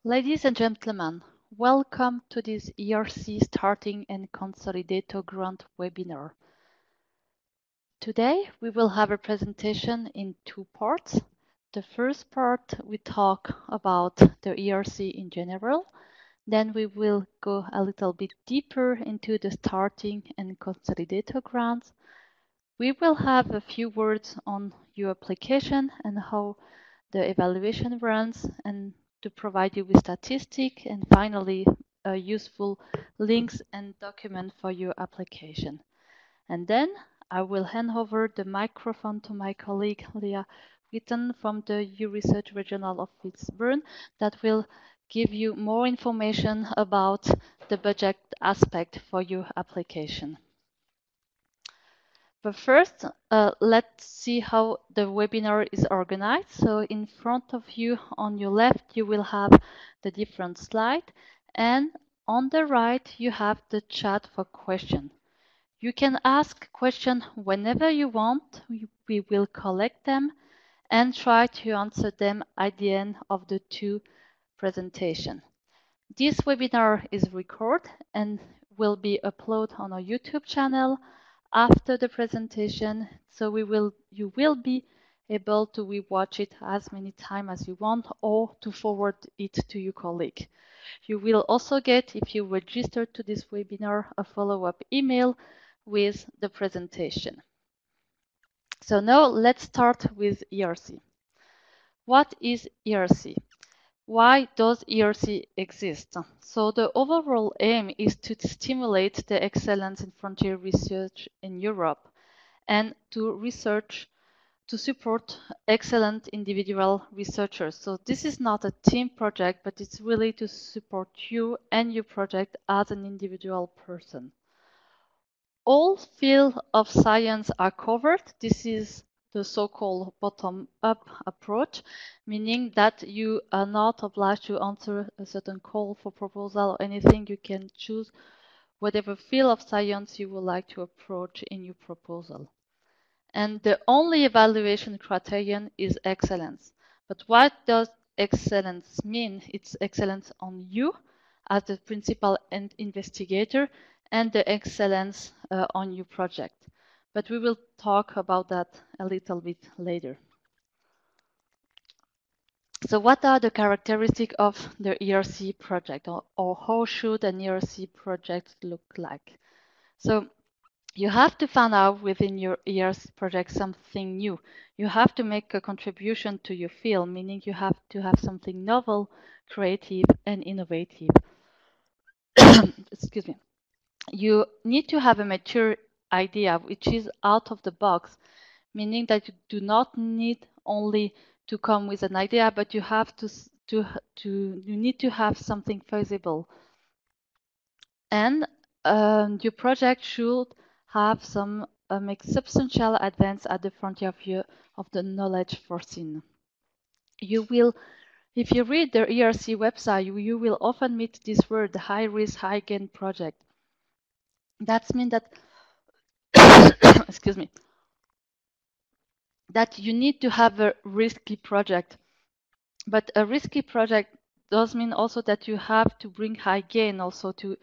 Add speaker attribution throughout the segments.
Speaker 1: Ladies and gentlemen, welcome to this ERC Starting and Consolidator Grant webinar. Today we will have a presentation in two parts. The first part we talk about the ERC in general. Then we will go a little bit deeper into the Starting and Consolidator grants. We will have a few words on your application and how the evaluation runs, and to provide you with statistics, and finally useful links and documents for your application. And then I will hand over the microphone to my colleague Leah Witten from the U-Research Regional Office Bern that will give you more information about the budget aspect for your application. But first, let's see how the webinar is organized. So in front of you on your left, you will have the different slides, and on the right, you have the chat for questions. You can ask questions whenever you want. We will collect them and try to answer them at the end of the two presentations. This webinar is recorded and will be uploaded on our YouTube channel after the presentation, so you will be able to rewatch it as many times as you want or to forward it to your colleague. You will also get, if you register to this webinar, a follow-up email with the presentation. So now let's start with ERC. What is ERC? Why does ERC exist? So the overall aim is to stimulate the excellence in frontier research in Europe and to support excellent individual researchers. So this is not a team project, but it's really to support you and your project as an individual person. All fields of science are covered. This is the so-called bottom-up approach, meaning that you are not obliged to answer a certain call for proposal or anything. You can choose whatever field of science you would like to approach in your proposal. And the only evaluation criterion is excellence. But what does excellence mean? It's excellence on you as the principal and investigator, and the excellence on your project. But we will talk about that a little bit later. So what are the characteristics of the ERC project, or how should an ERC project look like? So you have to find out within your ERC project something new. You have to make a contribution to your field, meaning you have to have something novel, creative, and innovative. Excuse me. You need to have a mature idea which is out of the box, meaning that you do not need only to come with an idea, but you have you need to have something feasible. And your project should have some make substantial advance at the frontier of the knowledge foreseen. You will, if you read the ERC website, you will often meet this word, high risk, high gain project. That means that excuse me, that you need to have a risky project. But a risky project does mean also that you have to bring high gain also to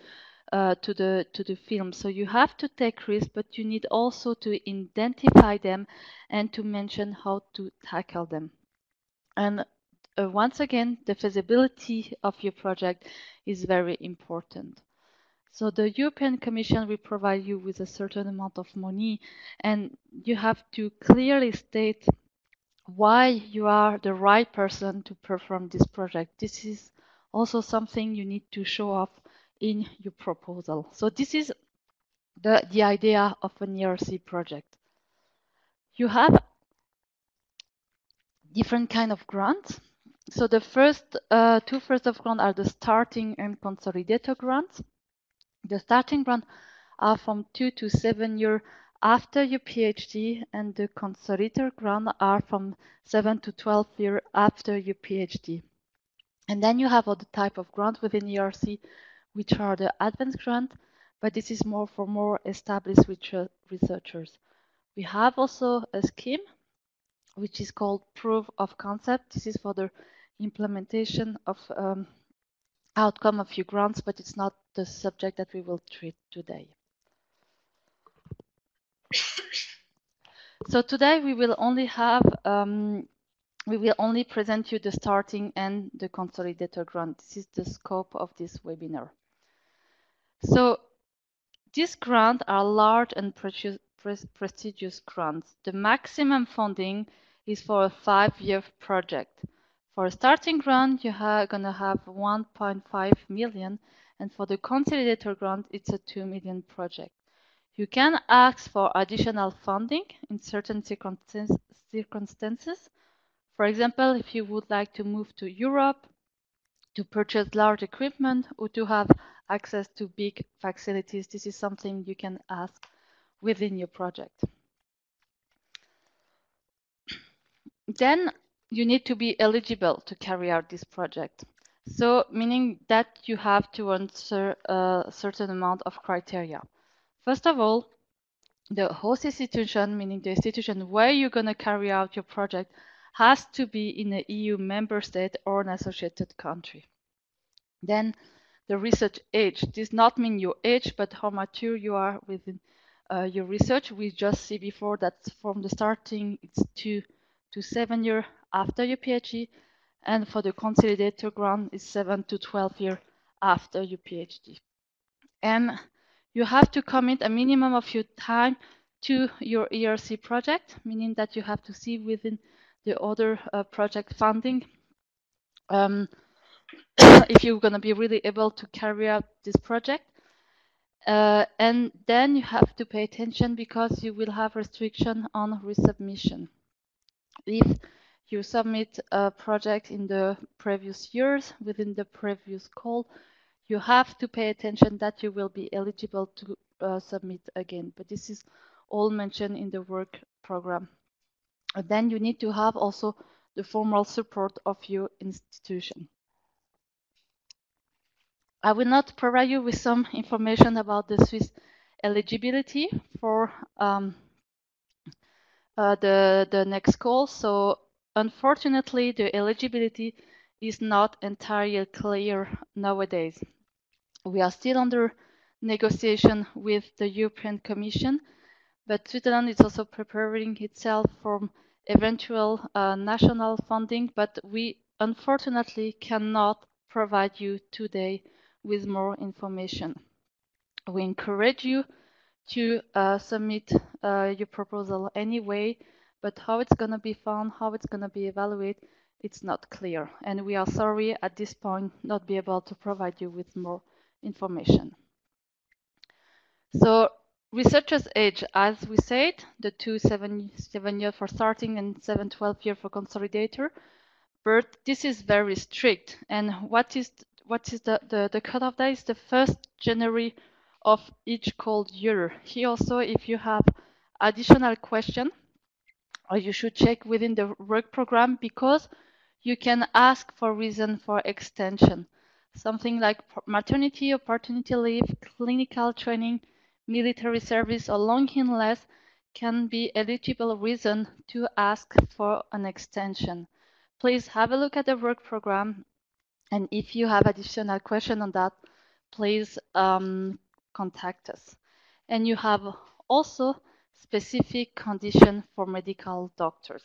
Speaker 1: the film. So you have to take risks, but you need also to identify them and to mention how to tackle them. And once again, the feasibility of your project is very important. So the European Commission will provide you with a certain amount of money, and you have to clearly state why you are the right person to perform this project. This is also something you need to show off in your proposal. So this is the idea of an ERC project. You have different kind of grants. So the first two of grant are the starting and consolidator grants. The starting grant are from 2 to 7 years after your PhD, and the consolidator grant are from 7 to 12 years after your PhD. And then you have other type of grant within ERC, which are the advanced grant, but this is more for more established researchers. We have also a scheme which is called proof of concept. This is for the implementation of outcome of your grants, but it's not the subject that we will treat today. So today we will only have we will only present you the starting and the consolidator grant. This is the scope of this webinar. So these grants are large and prestigious grants. The maximum funding is for a 5-year project. For a starting grant, you are going to have 1.5 million, and for the consolidator grant, it's a 2 million project. You can ask for additional funding in certain circumstances. For example, if you would like to move to Europe, to purchase large equipment, or to have access to big facilities, this is something you can ask within your project. Then you need to be eligible to carry out this project. So meaning that you have to answer a certain amount of criteria. First of all, the host institution, meaning the institution where you're going to carry out your project, has to be in an EU member state or an associated country. Then the research age. This does not mean your age, but how mature you are within your research. We just see before that from the starting, it's 2 to 7 years after your PhD, and for the consolidator grant, it's 7 to 12 years after your PhD. And you have to commit a minimum of your time to your ERC project, meaning that you have to see within the other project funding if you're going to be really able to carry out this project. And then you have to pay attention because you will have restriction on resubmission. If you submit a project in the previous years within the previous call, you have to pay attention that you will be eligible to submit again. But this is all mentioned in the work program. And then you need to have also the formal support of your institution. I will not provide you with some information about the Swiss eligibility for the next call. So unfortunately, the eligibility is not entirely clear nowadays. We are still under negotiation with the European Commission, but Switzerland is also preparing itself for eventual national funding, but we unfortunately cannot provide you today with more information. We encourage you to submit your proposal anyway, but how it's going to be found, how it's going to be evaluated, it's not clear. And we are sorry at this point not be able to provide you with more information. So researcher's age, as we said, the 7 years for starting and 12 years for consolidator, but this is very strict. And what is the cutoff date is the 1st January of each cold year. Here also, if you have additional question, or you should check within the work program, because you can ask for reason for extension. Something like maternity or paternity leave, clinical training, military service, or long illness can be eligible reason to ask for an extension. Please have a look at the work program, and if you have additional question on that, please contact us. And you have also specific condition for medical doctors.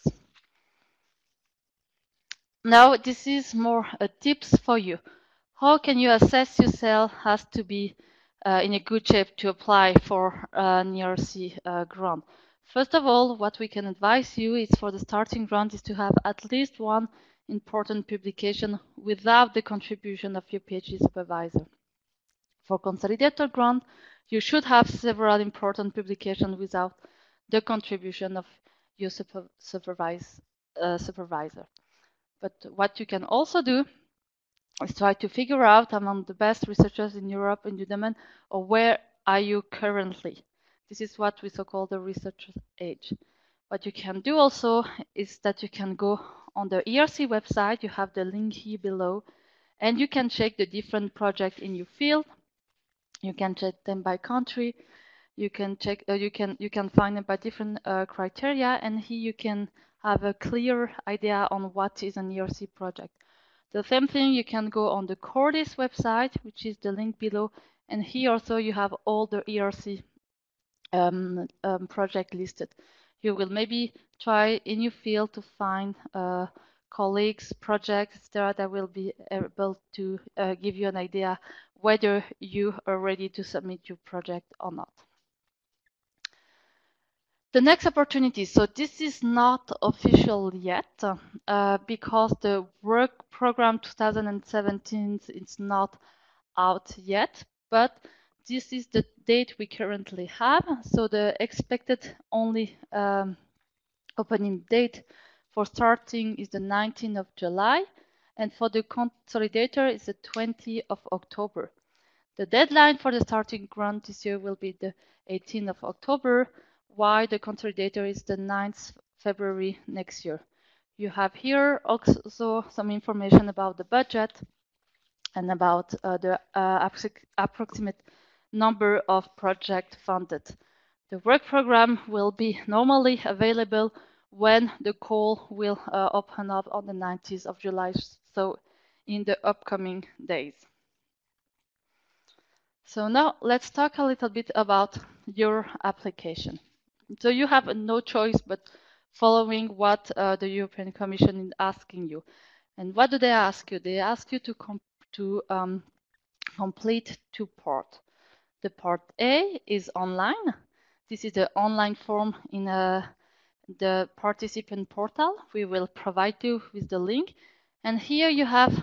Speaker 1: Now, this is more tips for you. How can you assess yourself has to be in a good shape to apply for an ERC grant? First of all, what we can advise you is for the starting grant is to have at least one important publication without the contribution of your PhD supervisor. For consolidator grant, you should have several important publications without the contribution of your supervisor. But what you can also do is try to figure out among the best researchers in Europe in the domain, or where are you currently. This is what we so-called the researcher's age. What you can do also is that you can go on the ERC website, you have the link here below, and you can check the different projects in your field. You can check them by country. You can check. You can find them by different criteria, and here you can have a clear idea on what is an ERC project. The same thing, you can go on the Cordis website, which is the link below, and here also you have all the ERC project listed. You will maybe try in your field to find colleagues, projects, etc. that will be able to give you an idea whether you are ready to submit your project or not. The next opportunity, so this is not official yet because the work program 2017 is not out yet, but this is the date we currently have. So the expected only opening date for starting is the 19th of July, and for the consolidator is the 20th of October. The deadline for the starting grant this year will be the 18th of October, while the consolidator is the 9th February next year. You have here also some information about the budget and about the approximate number of projects funded. The work program will be normally available when the call will open up on the 19th of July, so in the upcoming days. So now let's talk a little bit about your application. So you have no choice but following what the European Commission is asking you. And what do they ask you? They ask you to complete two parts. The part A is online. This is the online form in the participant portal. We will provide you with the link. And here you have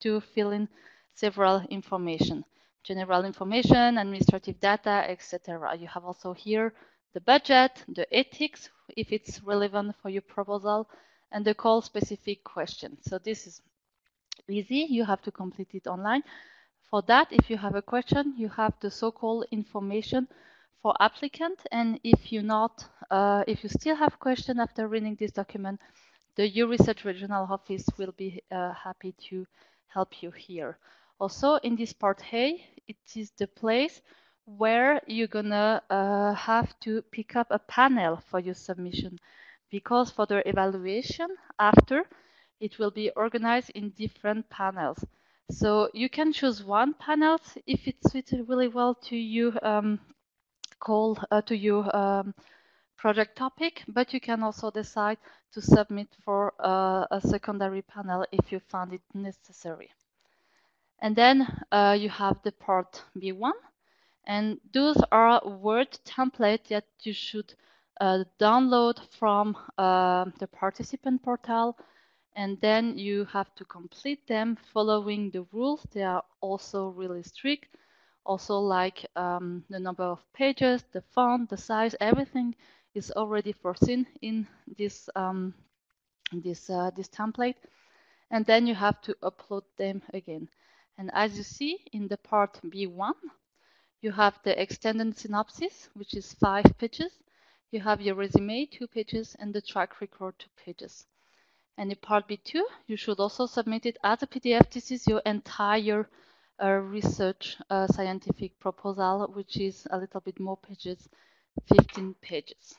Speaker 1: to fill in several information. General information, administrative data, etc. You have also here the budget, the ethics, if it's relevant for your proposal, and the call specific question. So this is easy. You have to complete it online. For that, if you have a question, you have the so-called information for applicant. And if you still have question after reading this document, the Research Regional Office will be happy to help you here. Also, in this part A, it is the place where you're gonna have to pick up a panel for your submission, because for the evaluation after, it will be organized in different panels. So you can choose one panel if it fits really well to you project topic, but you can also decide to submit for a secondary panel if you find it necessary. And then you have the part B1, and those are Word templates that you should download from the participant portal, and then you have to complete them following the rules. They are also really strict. Also, like the number of pages, the font, the size, everything is already foreseen in this this template. And then you have to upload them again. And as you see in the part B1, you have the extended synopsis, which is 5 pages. You have your resume, 2 pages, and the track record, 2 pages. And in part B2, you should also submit it as a PDF. This is your entire research scientific proposal, which is a little bit more pages, 15 pages.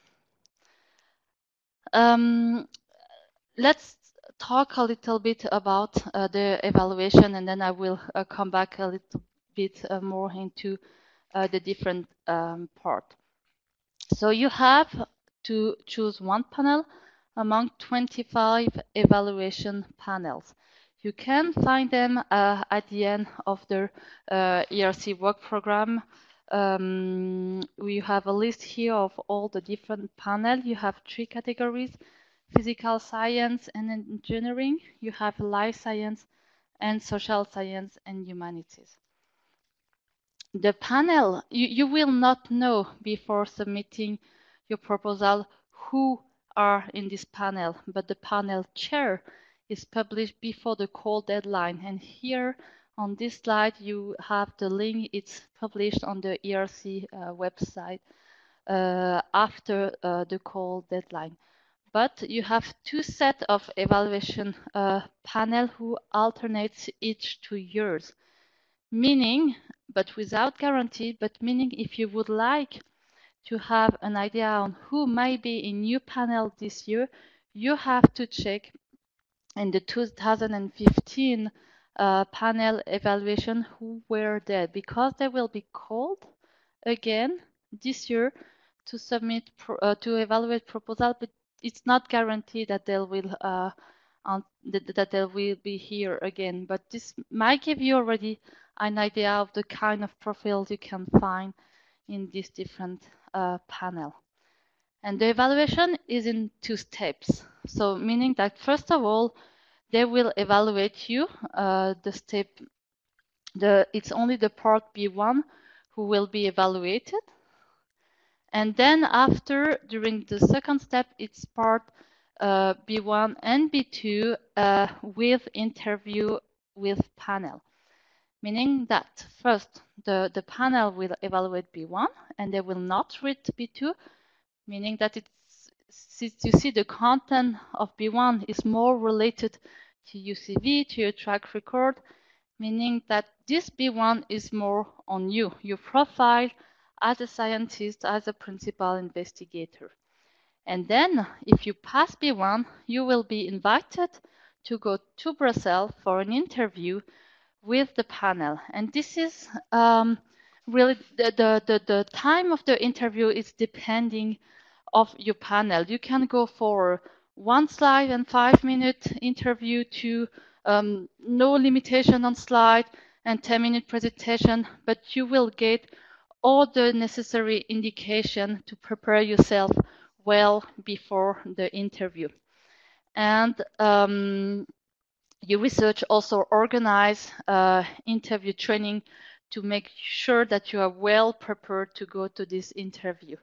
Speaker 1: Let's talk a little bit about the evaluation, and then I will come back a little bit more into the different part. So you have to choose one panel among 25 evaluation panels. You can find them at the end of the ERC work program. We have a list here of all the different panels. You have 3 categories: physical science and engineering, you have life science, and social science and humanities. The panel, you will not know before submitting your proposal who are in this panel, but the panel chair is published before the call deadline. And here on this slide, you have the link. It's published on the ERC website after the call deadline. But you have 2 sets of evaluation panel who alternates each 2 years, meaning, but without guarantee, but meaning if you would like to have an idea on who might be in your panel this year, you have to check in the 2015 panel evaluation who were there, because they will be called again this year to submit to evaluate proposal, but it's not guaranteed that they will that they will be here again. But this might give you already an idea of the kind of profiles you can find in this different panel. And the evaluation is in 2 steps. So meaning that first of all, they will evaluate you. It's only the part B1 who will be evaluated. And then after, during the second step, it's part B1 and B2 with interview with panel. Meaning that first, the panel will evaluate B1 and they will not read B2, meaning that you see the content of B1 is more related to UCV, to your track record, meaning that this B1 is more on you, your profile as a scientist, as a principal investigator. And then if you pass B1, you will be invited to go to Brussels for an interview with the panel. And this is really the time of the interview is depending of your panel. You can go for 1 slide and 5-minute interview to no limitation on slide and 10-minute presentation, but you will get all the necessary indication to prepare yourself well before the interview. And your research also organize interview training to make sure that you are well prepared to go to this interview.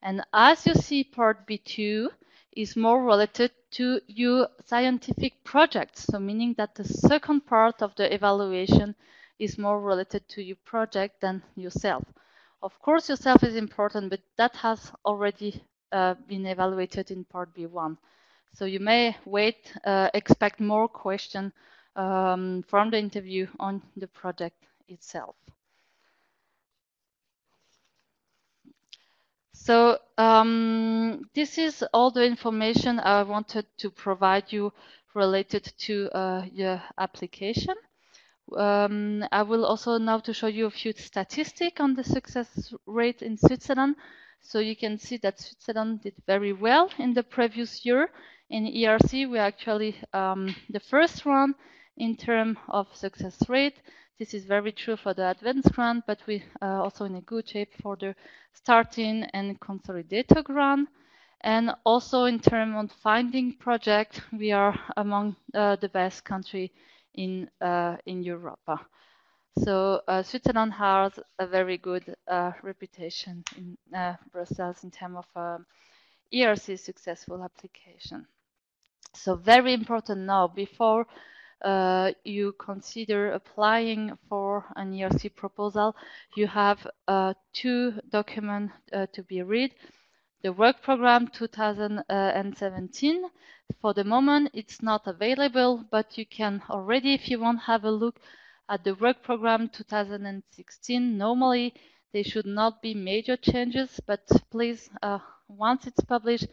Speaker 1: And as you see, part B2 is more related to your scientific projects. So meaning that the second part of the evaluation is more related to your project than yourself. Of course, yourself is important, but that has already been evaluated in part B1. So you may expect more questions from the interview on the project itself. So this is all the information I wanted to provide you related to your application. I will also now to show you a few statistics on the success rate in Switzerland. So you can see that Switzerland did very well in the previous year. In ERC, we're actually the first one in terms of success rate. This is very true for the advanced grant, but we are also in a good shape for the starting and consolidator grant. And also in terms of finding project, we are among the best country in Europe. So Switzerland has a very good reputation in Brussels in terms of ERC successful application. So very important now, before you consider applying for an ERC proposal, you have 2 documents to be read. The work program 2017, for the moment it's not available, but you can already, if you want, have a look at the work program 2016. Normally there should not be major changes, but please, once it's published,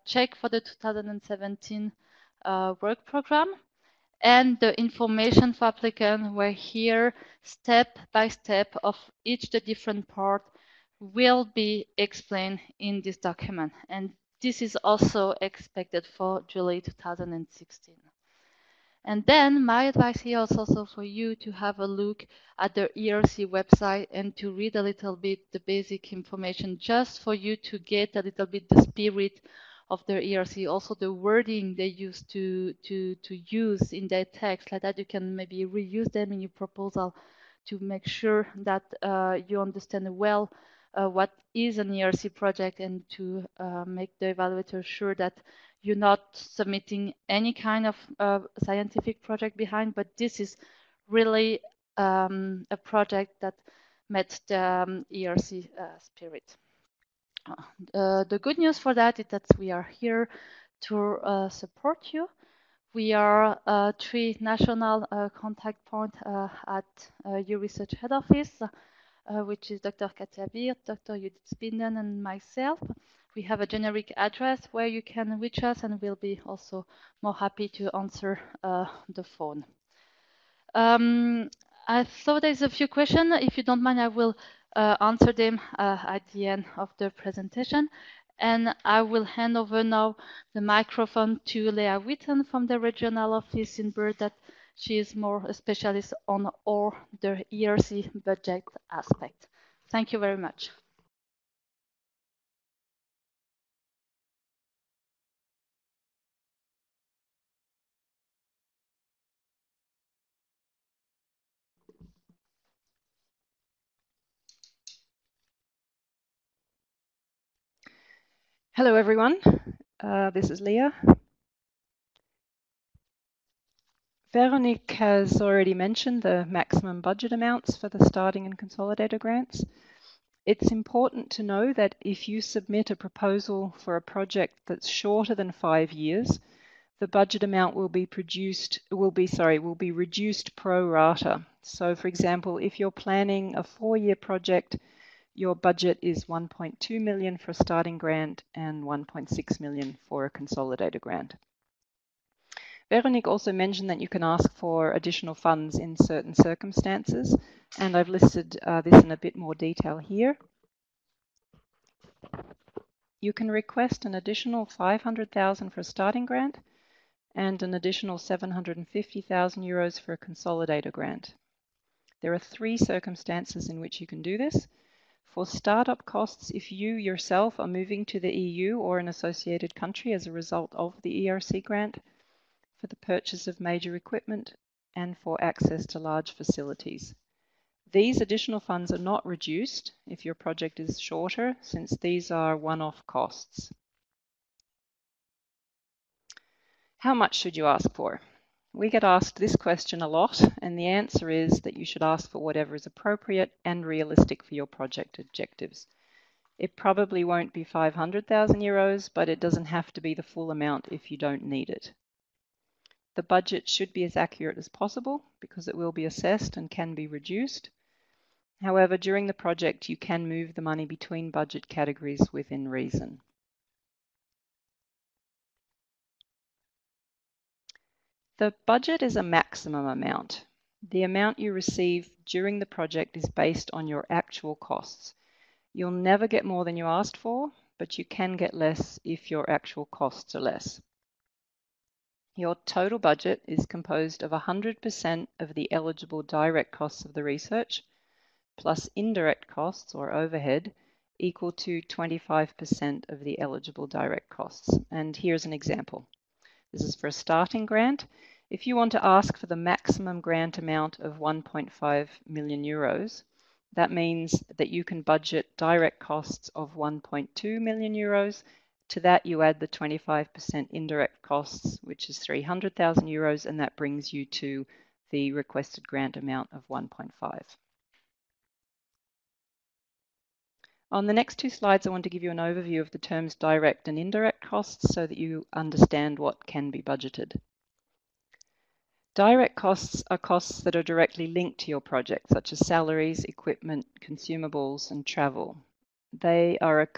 Speaker 1: check for the 2017 work program. And the information for applicant were here step by step of each the different part will be explained in this document. And this is also expected for July 2016. And then my advice here is also for you to have a look at the ERC website and to read a little bit the basic information, just for you to get a little bit the spirit of their ERC, also the wording they use to use in their text, like that you can maybe reuse them in your proposal to make sure that you understand well what is an ERC project, and to make the evaluator sure that you're not submitting any kind of scientific project behind, but this is really a project that met the ERC spirit. The good news for that is that we are here to support you. We are 3 national contact points at your research head office. which is Dr. Katja Wirth, Dr. Judith Spinden, and myself. We have a generic address where you can reach us, and we'll be also more happy to answer the phone. I thought there's a few questions. If you don't mind, I will answer them at the end of the presentation. And I will hand over now the microphone to Leah Witten from the regional office in Bern, that she is more a specialist on all the ERC budget aspect. Thank you very much.
Speaker 2: Hello everyone, this is Leah. Veronique has already mentioned the maximum budget amounts for the starting and consolidator grants. It's important to know that if you submit a proposal for a project that's shorter than 5 years, the budget amount will be reduced pro rata. So for example, if you're planning a 4-year project, your budget is 1.2 million for a starting grant and 1.6 million for a consolidator grant. Veronique also mentioned that you can ask for additional funds in certain circumstances, and I've listed this in a bit more detail here. You can request an additional 500,000 for a starting grant and an additional 750,000 euros for a consolidator grant. There are 3 circumstances in which you can do this. For startup costs, if you yourself are moving to the EU or an associated country as a result of the ERC grant, for the purchase of major equipment, and for access to large facilities. These additional funds are not reduced if your project is shorter, since these are one-off costs. How much should you ask for? We get asked this question a lot, and the answer is that you should ask for whatever is appropriate and realistic for your project objectives. It probably won't be 500,000 euros, but it doesn't have to be the full amount if you don't need it. The budget should be as accurate as possible because it will be assessed and can be reduced. However, during the project, you can move the money between budget categories within reason. The budget is a maximum amount. The amount you receive during the project is based on your actual costs. You'll never get more than you asked for, but you can get less if your actual costs are less. Your total budget is composed of 100% of the eligible direct costs of the research, plus indirect costs or overhead, equal to 25% of the eligible direct costs. And here's an example. This is for a starting grant. If you want to ask for the maximum grant amount of 1.5 million euros, that means that you can budget direct costs of 1.2 million euros. To that, you add the 25% indirect costs, which is 300,000 euros, and that brings you to the requested grant amount of 1.5. On the next 2 slides, I want to give you an overview of the terms direct and indirect costs so that you understand what can be budgeted. Direct costs are costs that are directly linked to your project, such as salaries, equipment, consumables, and travel. They are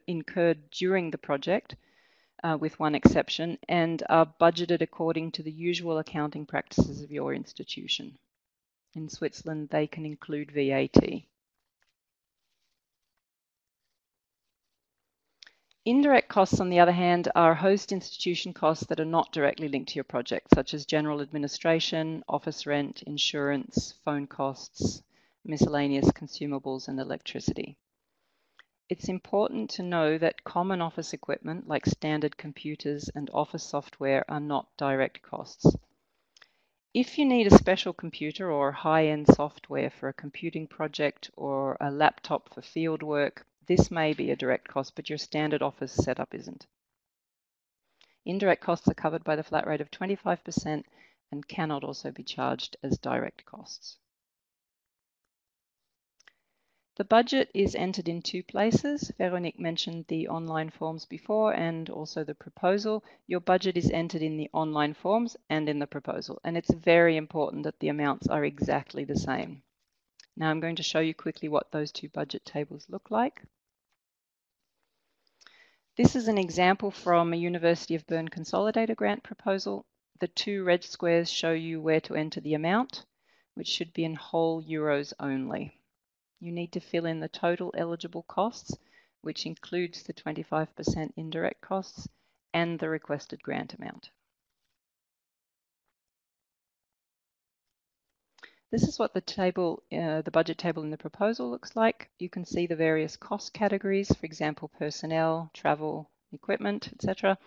Speaker 2: incurred during the project, with one exception, and are budgeted according to the usual accounting practices of your institution. In Switzerland, they can include VAT. Indirect costs, on the other hand, are host institution costs that are not directly linked to your project, such as general administration, office rent, insurance, phone costs, miscellaneous consumables, and electricity. It's important to know that common office equipment, like standard computers and office software, are not direct costs. If you need a special computer or high-end software for a computing project or a laptop for field work, this may be a direct cost, but your standard office setup isn't. Indirect costs are covered by the flat rate of 25% and cannot also be charged as direct costs. The budget is entered in 2 places. Veronique mentioned the online forms before and also the proposal. Your budget is entered in the online forms and in the proposal, and it's very important that the amounts are exactly the same. Now I'm going to show you quickly what those two budget tables look like. This is an example from a University of Bern Consolidator grant proposal. The two red squares show you where to enter the amount, which should be in whole euros only. You need to fill in the total eligible costs, which includes the 25% indirect costs and the requested grant amount. This is what the budget table in the proposal looks like. You can see the various cost categories, for example, personnel, travel, equipment, etc.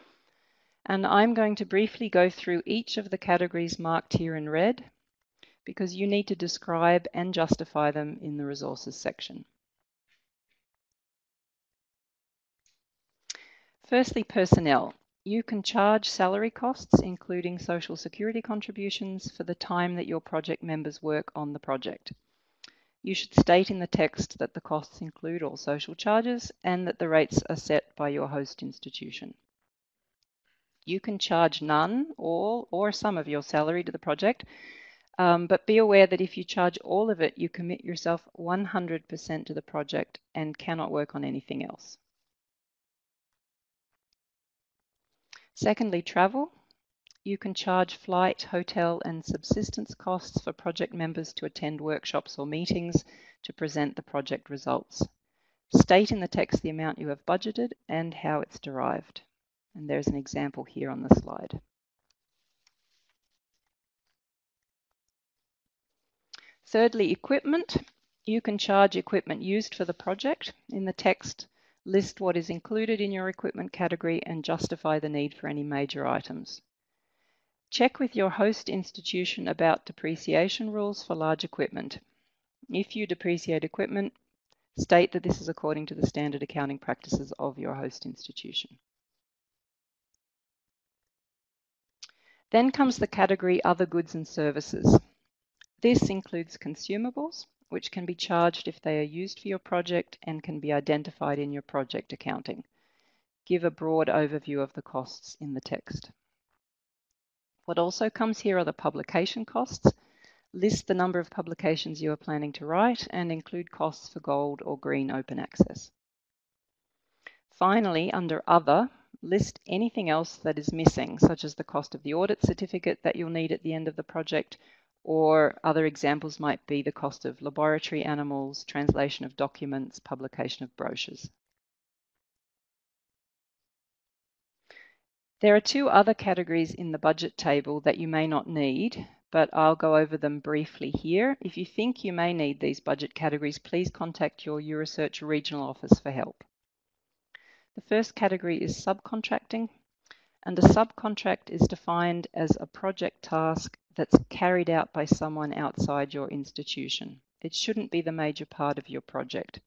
Speaker 2: And I'm going to briefly go through each of the categories marked here in red, because you need to describe and justify them in the resources section. Firstly, personnel. You can charge salary costs, including social security contributions, for the time that your project members work on the project. You should state in the text that the costs include all social charges and that the rates are set by your host institution. You can charge none, all, or some of your salary to the project, but be aware that if you charge all of it, you commit yourself 100% to the project and cannot work on anything else. Secondly, travel. You can charge flight, hotel, and subsistence costs for project members to attend workshops or meetings to present the project results. State in the text the amount you have budgeted and how it's derived. And there's an example here on the slide. Thirdly, equipment. You can charge equipment used for the project. In the text, list what is included in your equipment category and justify the need for any major items. Check with your host institution about depreciation rules for large equipment. If you depreciate equipment, state that this is according to the standard accounting practices of your host institution. Then comes the category Other Goods and Services. This includes consumables, which can be charged if they are used for your project and can be identified in your project accounting. Give a broad overview of the costs in the text. What also comes here are the publication costs. List the number of publications you are planning to write and include costs for gold or green open access. Finally, under Other, list anything else that is missing, such as the cost of the audit certificate that you'll need at the end of the project, or other examples might be the cost of laboratory animals, translation of documents, publication of brochures. There are two other categories in the budget table that you may not need, but I'll go over them briefly here. If you think you may need these budget categories, please contact your Eurosearch regional office for help. The first category is subcontracting, and a subcontract is defined as a project task that's carried out by someone outside your institution. It shouldn't be the major part of your project.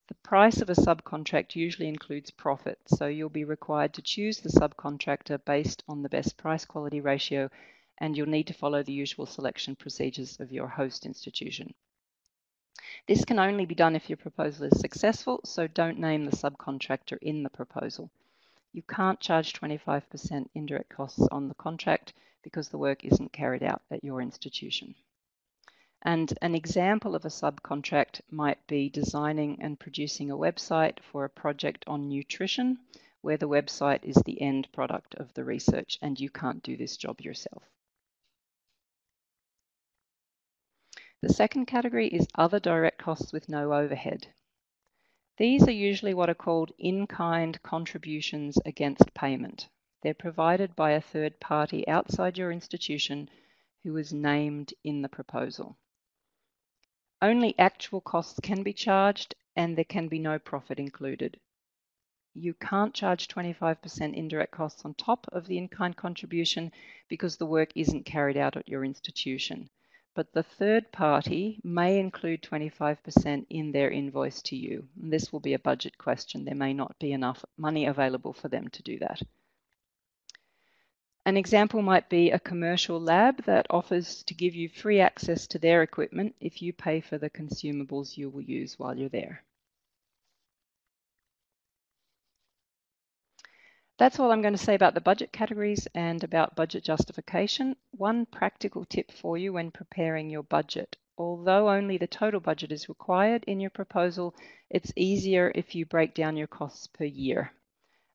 Speaker 2: The price of a subcontract usually includes profit, so you'll be required to choose the subcontractor based on the best price-quality ratio, and you'll need to follow the usual selection procedures of your host institution. This can only be done if your proposal is successful, so don't name the subcontractor in the proposal. You can't charge 25% indirect costs on the contract because the work isn't carried out at your institution. And an example of a subcontract might be designing and producing a website for a project on nutrition, where the website is the end product of the research and you can't do this job yourself. The second category is other direct costs with no overhead. These are usually what are called in-kind contributions against payment. They're provided by a third party outside your institution who is named in the proposal. Only actual costs can be charged and there can be no profit included. You can't charge 25% indirect costs on top of the in-kind contribution because the work isn't carried out at your institution. But the third party may include 25% in their invoice to you. And this will be a budget question. There may not be enough money available for them to do that. An example might be a commercial lab that offers to give you free access to their equipment if you pay for the consumables you will use while you're there. That's all I'm going to say about the budget categories and about budget justification. One practical tip for you when preparing your budget. Although only the total budget is required in your proposal, it's easier if you break down your costs per year.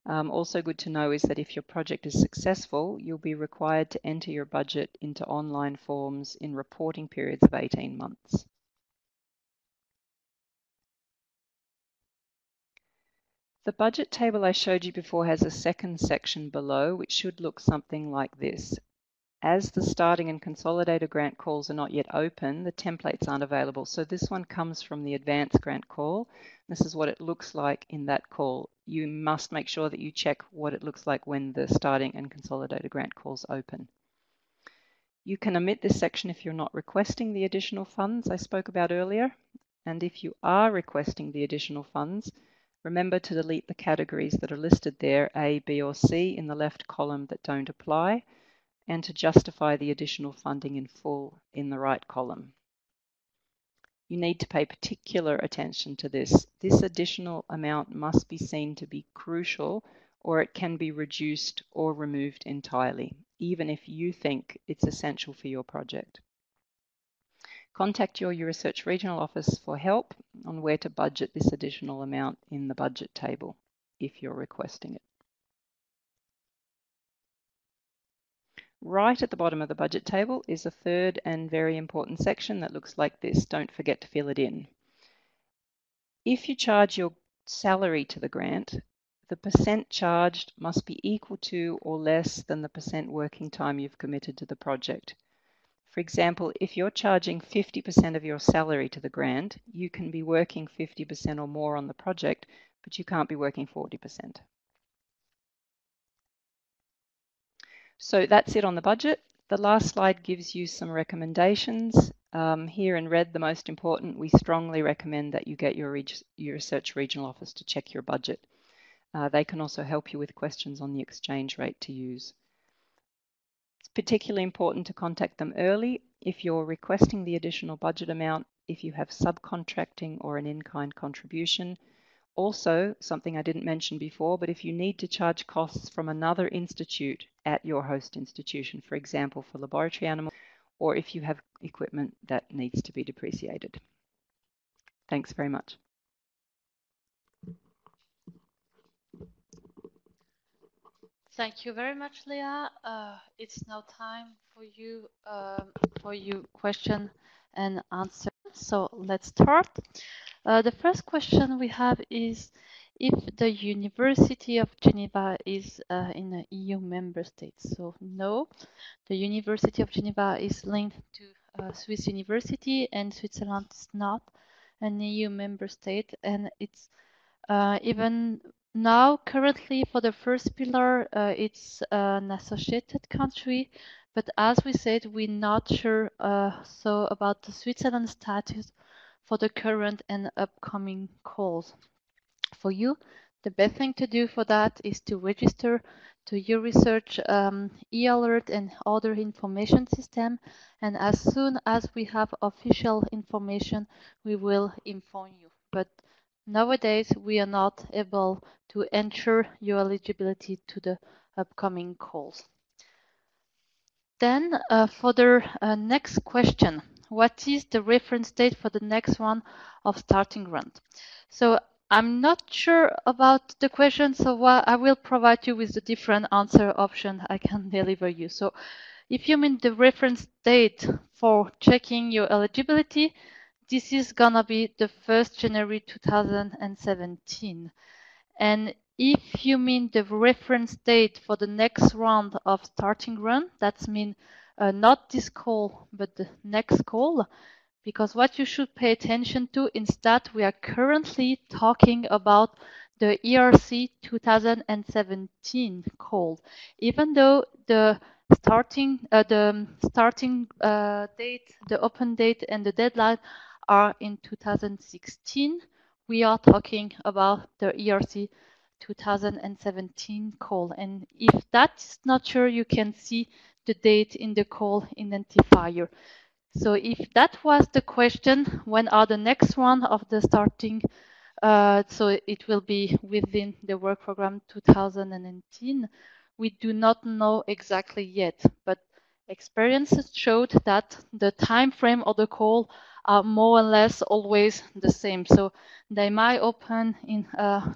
Speaker 2: Also good to know is that if your project is successful, you'll be required to enter your budget into online forms in reporting periods of 18 months. The budget table I showed you before has a second section below, which should look something like this. As the starting and consolidator grant calls are not yet open, the templates aren't available. So this one comes from the advanced grant call. This is what it looks like in that call. You must make sure that you check what it looks like when the starting and consolidator grant calls open. You can omit this section if you're not requesting the additional funds I spoke about earlier. And if you are requesting the additional funds, remember to delete the categories that are listed there, A, B, or C, in the left column that don't apply, and to justify the additional funding in full in the right column. You need to pay particular attention to this. This additional amount must be seen to be crucial, or it can be reduced or removed entirely, even if you think it's essential for your project. Contact your research regional office for help on where to budget this additional amount in the budget table if you're requesting it. Right at the bottom of the budget table is a third and very important section that looks like this. Don't forget to fill it in. If you charge your salary to the grant, the percent charged must be equal to or less than the percent working time you've committed to the project. For example, if you're charging 50% of your salary to the grant, you can be working 50% or more on the project, but you can't be working 40%. So that's it on the budget. The last slide gives you some recommendations. Here in red, the most important, we strongly recommend that you get your research regional office to check your budget. They can also help you with questions on the exchange rate to use. It's particularly important to contact them early if you're requesting the additional budget amount, if you have subcontracting or an in-kind contribution. Also, something I didn't mention before, but if you need to charge costs from another institute at your host institution, for example, for laboratory animals, or if you have equipment that needs to be depreciated. Thanks very much.
Speaker 1: Thank you very much, Leah. It's now time for you question and answer. So let's start. The first question we have is if the University of Geneva is in an EU member state. So no, the University of Geneva is linked to Swiss University, and Switzerland is not an EU member state, and it's even now, currently, for the first pillar, it's an associated country, but as we said, we're not sure so about the Switzerland status for the current and upcoming calls. For you, the best thing to do for that is to register to your research e-alert and other information system, and as soon as we have official information, we will inform you. But nowadays, we are not able to ensure your eligibility to the upcoming calls. Then for the next question, what is the reference date for the next round of starting grant? So I'm not sure about the question, so I will provide you with the different answer option I can deliver you. So if you mean the reference date for checking your eligibility, this is gonna be the 1st January 2017. And if you mean the reference date for the next round of starting run, that's mean not this call, but the next call, because what you should pay attention to is that we are currently talking about the ERC 2017 call, even though the starting date, the open date, and the deadline are in 2016. We are talking about the ERC 2017 call, and if that's not sure, you can see the date in the call identifier. So if that was the question, when are the next one of the starting? So it will be within the work program 2019. We do not know exactly yet, but Experiences showed that the time frame of the call are more or less always the same. So they might open in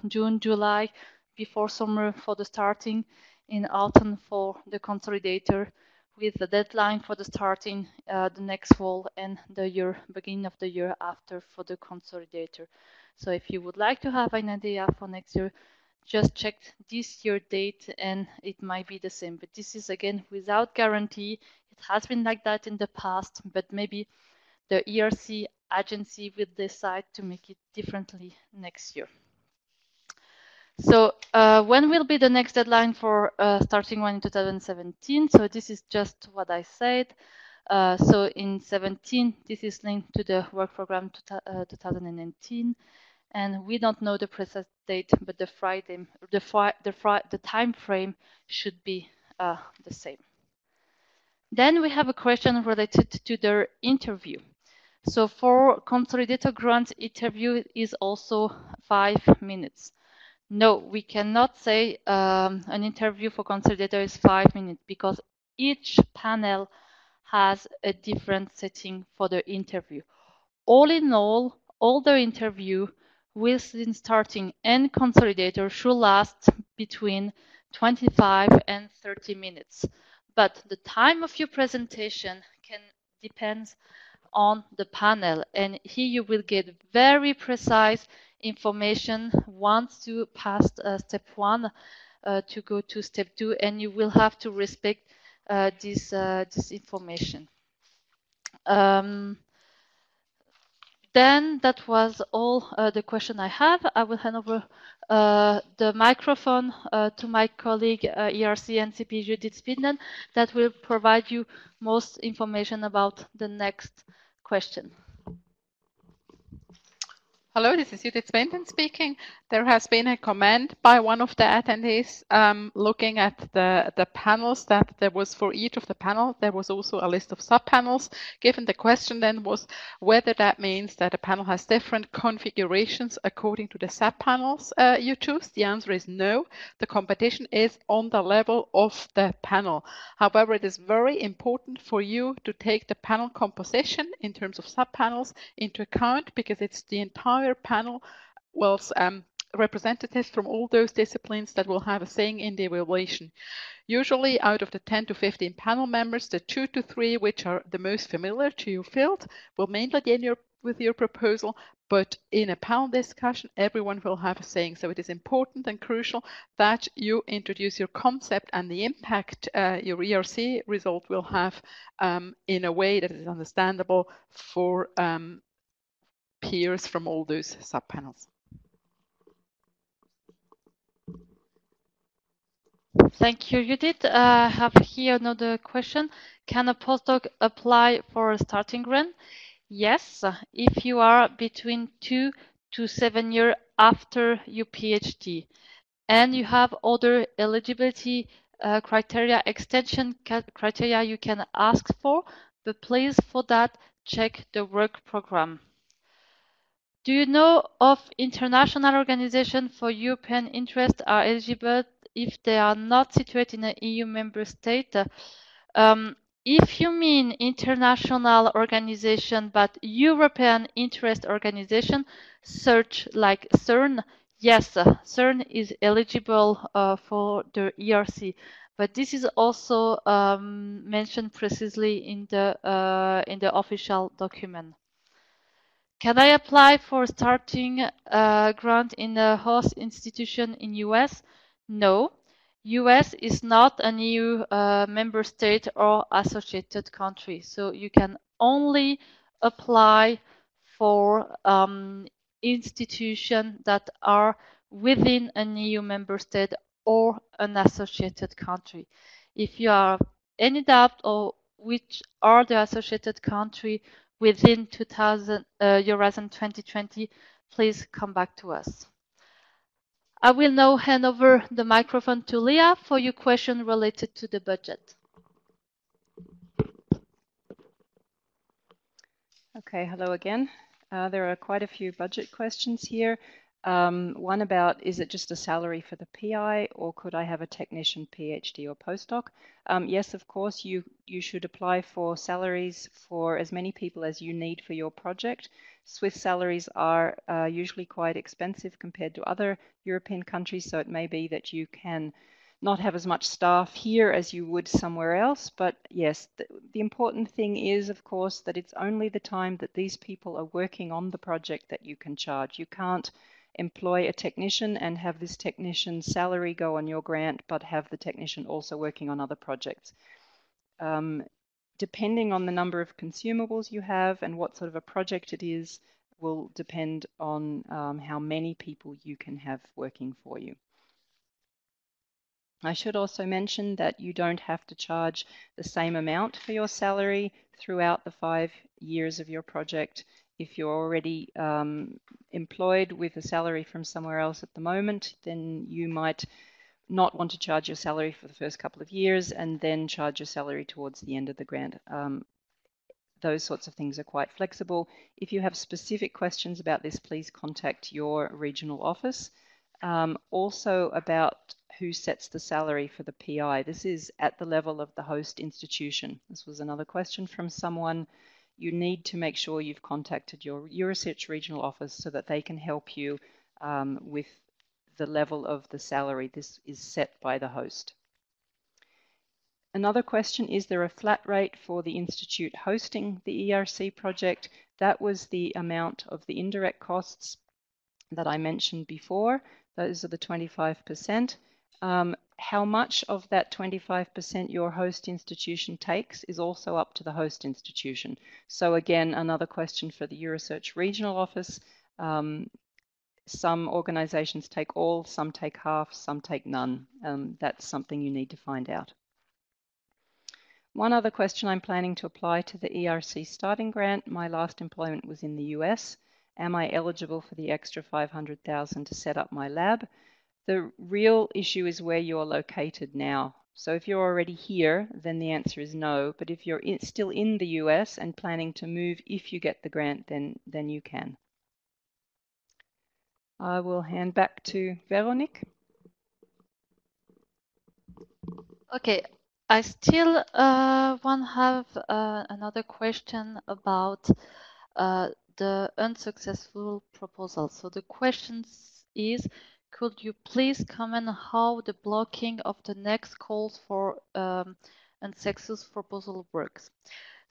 Speaker 1: June, July, before summer for the starting, in autumn for the consolidator, with the deadline for the starting the next fall and the year beginning of the year after for the consolidator. So if you would like to have an idea for next year, just check this year date and it might be the same. But this is again without guarantee. It has been like that in the past, but maybe the ERC agency will decide to make it differently next year. So when will be the next deadline for starting one in 2017? So this is just what I said. So in 17, this is linked to the work program 2019. And we don't know the precise date, but the time frame should be the same. Then we have a question related to the interview. So for consolidator grant, interview is also 5 minutes. No, we cannot say an interview for consolidator is 5 minutes because each panel has a different setting for the interview. All in all the interview with starting and consolidator should last between 25 and 30 minutes. But the time of your presentation can depend on the panel, and here you will get very precise information once you pass step 1 to go to step 2, and you will have to respect this information. Then that was all the question I have. I will hand over the microphone to my colleague ERC NCP Judith Spindlen that will provide you most information about the next question.
Speaker 3: Hello, this is Judith Spindlen speaking. There has been a comment by one of the attendees looking at the panels that there was for each of the panel. There was also a list of sub-panels. Given the question then was whether that means that a panel has different configurations according to the sub-panels you choose. The answer is no. The competition is on the level of the panel. However, it is very important for you to take the panel composition in terms of sub-panels into account because it's the entire panel representatives from all those disciplines that will have a saying in the evaluation. Usually out of the 10 to 15 panel members, the 2 to 3 which are the most familiar to your field will mainly deal with your proposal, but in a panel discussion everyone will have a saying. So it is important and crucial that you introduce your concept and the impact your ERC result will have in a way that is understandable for peers from all those sub-panels.
Speaker 1: Thank you, Judith. I have here another question. Can a postdoc apply for a starting grant? Yes, if you are between 2 to 7 years after your PhD and you have other eligibility criteria, extension criteria you can ask for, but please for that check the work program. Do you know of international organizations for European interest are eligible if they are not situated in an EU member state? If you mean international organization but European interest organization, search like CERN. Yes, CERN is eligible for the ERC, but this is also mentioned precisely in the official document. Can I apply for starting a grant in a host institution in US? No. US is not an EU member state or associated country. So you can only apply for institutions that are within an EU member state or an associated country. If you are any doubt or which are the associated country within Horizon 2020, please come back to us. I will now hand over the microphone to Leah for your question related to the budget.
Speaker 2: Okay, hello again. There are quite a few budget questions here. One about, is it just a salary for the PI, or could I have a technician, PhD, or postdoc? Yes, of course, you should apply for salaries for as many people as you need for your project. Swiss salaries are usually quite expensive compared to other European countries, so it may be that you can not have as much staff here as you would somewhere else. But yes, the important thing is, of course, that it's only the time that these people are working on the project that you can charge. You can't employ a technician and have this technician's salary go on your grant, but have the technician also working on other projects. Depending on the number of consumables you have and what sort of a project it is, will depend on how many people you can have working for you. I should also mention that you don't have to charge the same amount for your salary throughout the 5 years of your project. If you're already employed with a salary from somewhere else at the moment, then you might not want to charge your salary for the first couple of years and then charge your salary towards the end of the grant. Those sorts of things are quite flexible. If you have specific questions about this, please contact your regional office. Also about who sets the salary for the PI. This is at the level of the host institution. This was another question from someone. You need to make sure you've contacted your research regional office so that they can help you with the level of the salary. This is set by the host. Another question, is there a flat rate for the institute hosting the ERC project? That was the amount of the indirect costs that I mentioned before. Those are the 25%. How much of that 25% your host institution takes is also up to the host institution. So again, another question for the Eurosearch regional office. Some organizations take all, some take half, some take none. That's something you need to find out. One other question, I'm planning to apply to the ERC starting grant. My last employment was in the US. Am I eligible for the extra $500,000 to set up my lab? The real issue is where you're located now. So if you're already here, then the answer is no. But if you're still in the US and planning to move if you get the grant, then you can. I will hand back to Veronique.
Speaker 1: Okay, I still want to have another question about the unsuccessful proposal. So the question is, could you please comment on how the blocking of the next calls for unsuccessful proposal works?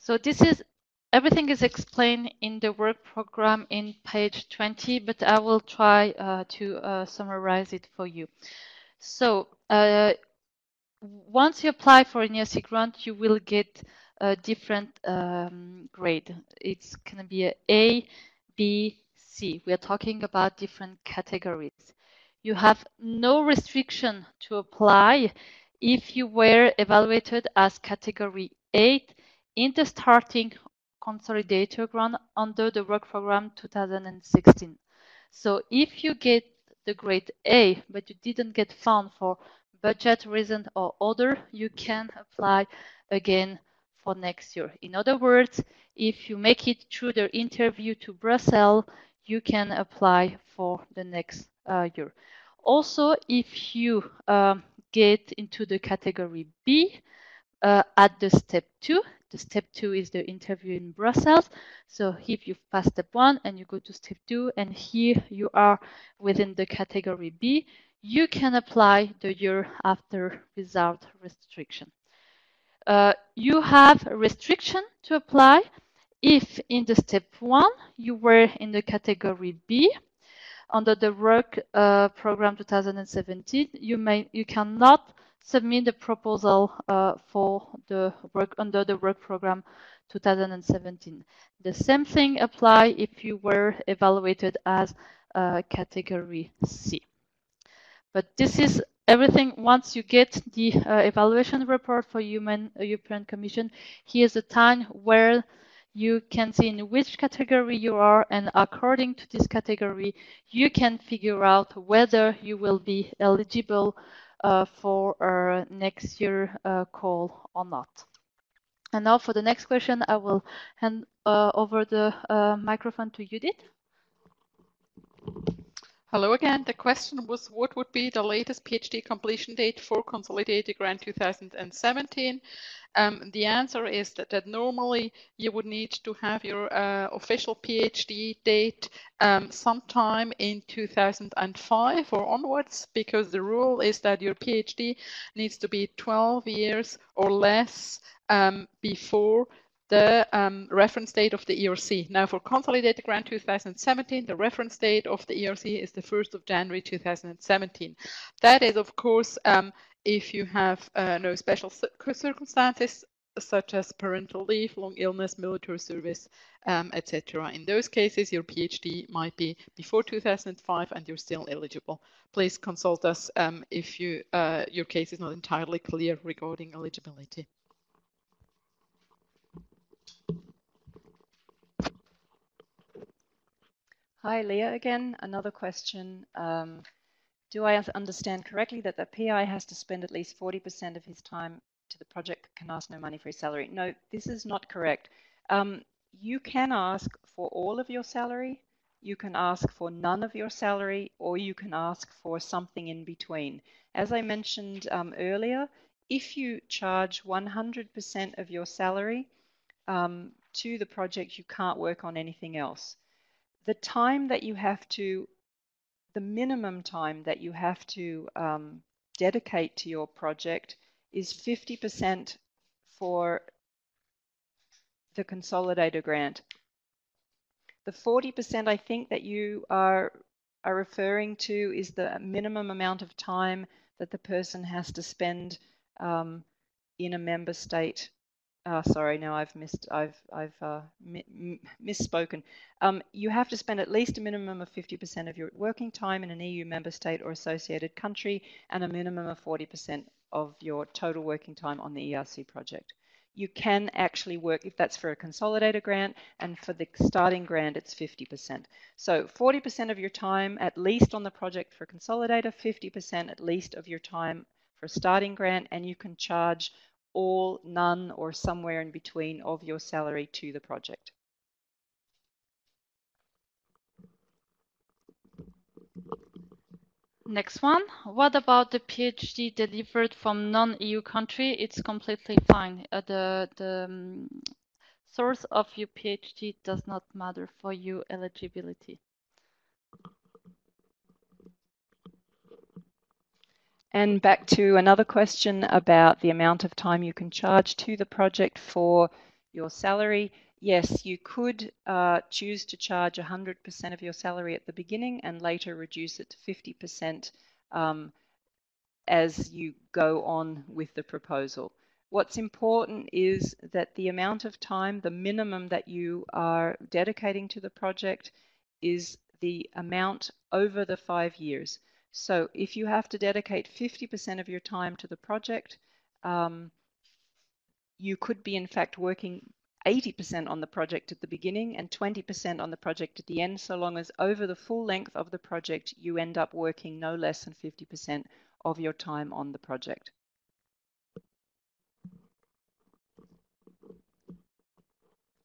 Speaker 1: So this is, everything is explained in the work program in page 20, but I will try to summarize it for you. So once you apply for an ERC grant, you will get a different grade. It's going to be A, B, C. We are talking about different categories. You have no restriction to apply if you were evaluated as category 8 in the starting Consolidator grant under the work program 2016. So if you get the grade A, but you didn't get found for budget reason or other, you can apply again for next year. In other words, if you make it through the interview to Brussels, you can apply for the next year. Also, if you get into the category B at the step 2, the step 2 is the interview in Brussels. So if you've passed step 1 and you go to step 2, and here you are within the category B, you can apply the year after without restriction. You have a restriction to apply if in the step 1 you were in the category B under the work program 2017. You cannot submit the proposal for the work under the work program 2017. The same thing apply if you were evaluated as category C. But this is everything. Once you get the evaluation report for European Commission, here's the time where you can see in which category you are, and according to this category, you can figure out whether you will be eligible for next year call or not. And now for the next question, I will hand over the microphone to Judith.
Speaker 3: Hello again. The question was, what would be the latest PhD completion date for Consolidated Grant 2017? The answer is that normally you would need to have your official PhD date sometime in 2005 or onwards, because the rule is that your PhD needs to be 12 years or less before the reference date of the ERC. Now for Consolidated Grant 2017, the reference date of the ERC is the 1st of January 2017. That is, of course, if you have no special circumstances, such as parental leave, long illness, military service, etc. In those cases, your PhD might be before 2005 and you're still eligible. Please consult us if your case is not entirely clear regarding eligibility.
Speaker 2: Hi, Leah again. Another question. Do I understand correctly that the PI has to spend at least 40% of his time to the project but can ask no money for his salary? No, this is not correct. You can ask for all of your salary, you can ask for none of your salary, or you can ask for something in between. As I mentioned earlier, if you charge 100% of your salary to the project, you can't work on anything else. The time that you have to, the minimum time that you have to dedicate to your project is 50% for the Consolidator grant. The 40% I think that you are referring to is the minimum amount of time that the person has to spend in a member state. Sorry, now I've misspoken. You have to spend at least a minimum of 50% of your working time in an EU member state or associated country, and a minimum of 40% of your total working time on the ERC project. You can actually work, if that's for a Consolidator grant, and for the starting grant, it's 50%. So 40% of your time at least on the project for Consolidator, 50% at least of your time for starting grant, and you can charge all, none, or somewhere in between of your salary to the project.
Speaker 1: Next one. What about the PhD delivered from non-EU country? It's completely fine. The source of your PhD does not matter for your eligibility.
Speaker 2: And back to another question about the amount of time you can charge to the project for your salary. Yes, you could choose to charge 100% of your salary at the beginning and later reduce it to 50% as you go on with the proposal. What's important is that the amount of time, the minimum that you are dedicating to the project, is the amount over the 5 years. So if you have to dedicate 50% of your time to the project, you could be in fact working 80% on the project at the beginning and 20% on the project at the end, so long as over the full length of the project you end up working no less than 50% of your time on the project.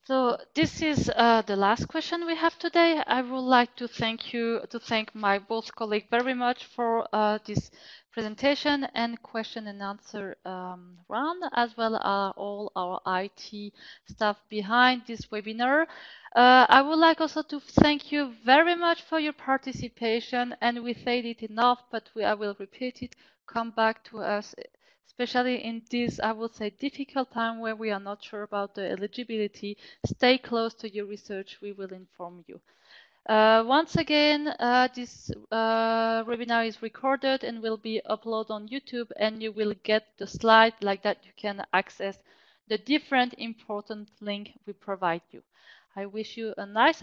Speaker 1: So this is the last question we have today. I would like to thank my both colleagues very much for this presentation and question and answer round, as well as all our IT staff behind this webinar. I would like also to thank you very much for your participation, and we said it enough, but I will repeat it. Come back to us, especially in this, I would say, difficult time where we are not sure about the eligibility. Stay close to your research. We will inform you. Once again, this webinar is recorded and will be uploaded on YouTube, and you will get the slide like that. You can access the different important link we provide you. I wish you a nice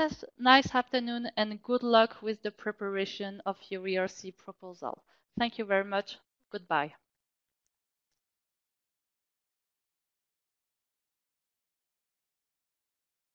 Speaker 1: afternoon and good luck with the preparation of your ERC proposal. Thank you very much. Goodbye.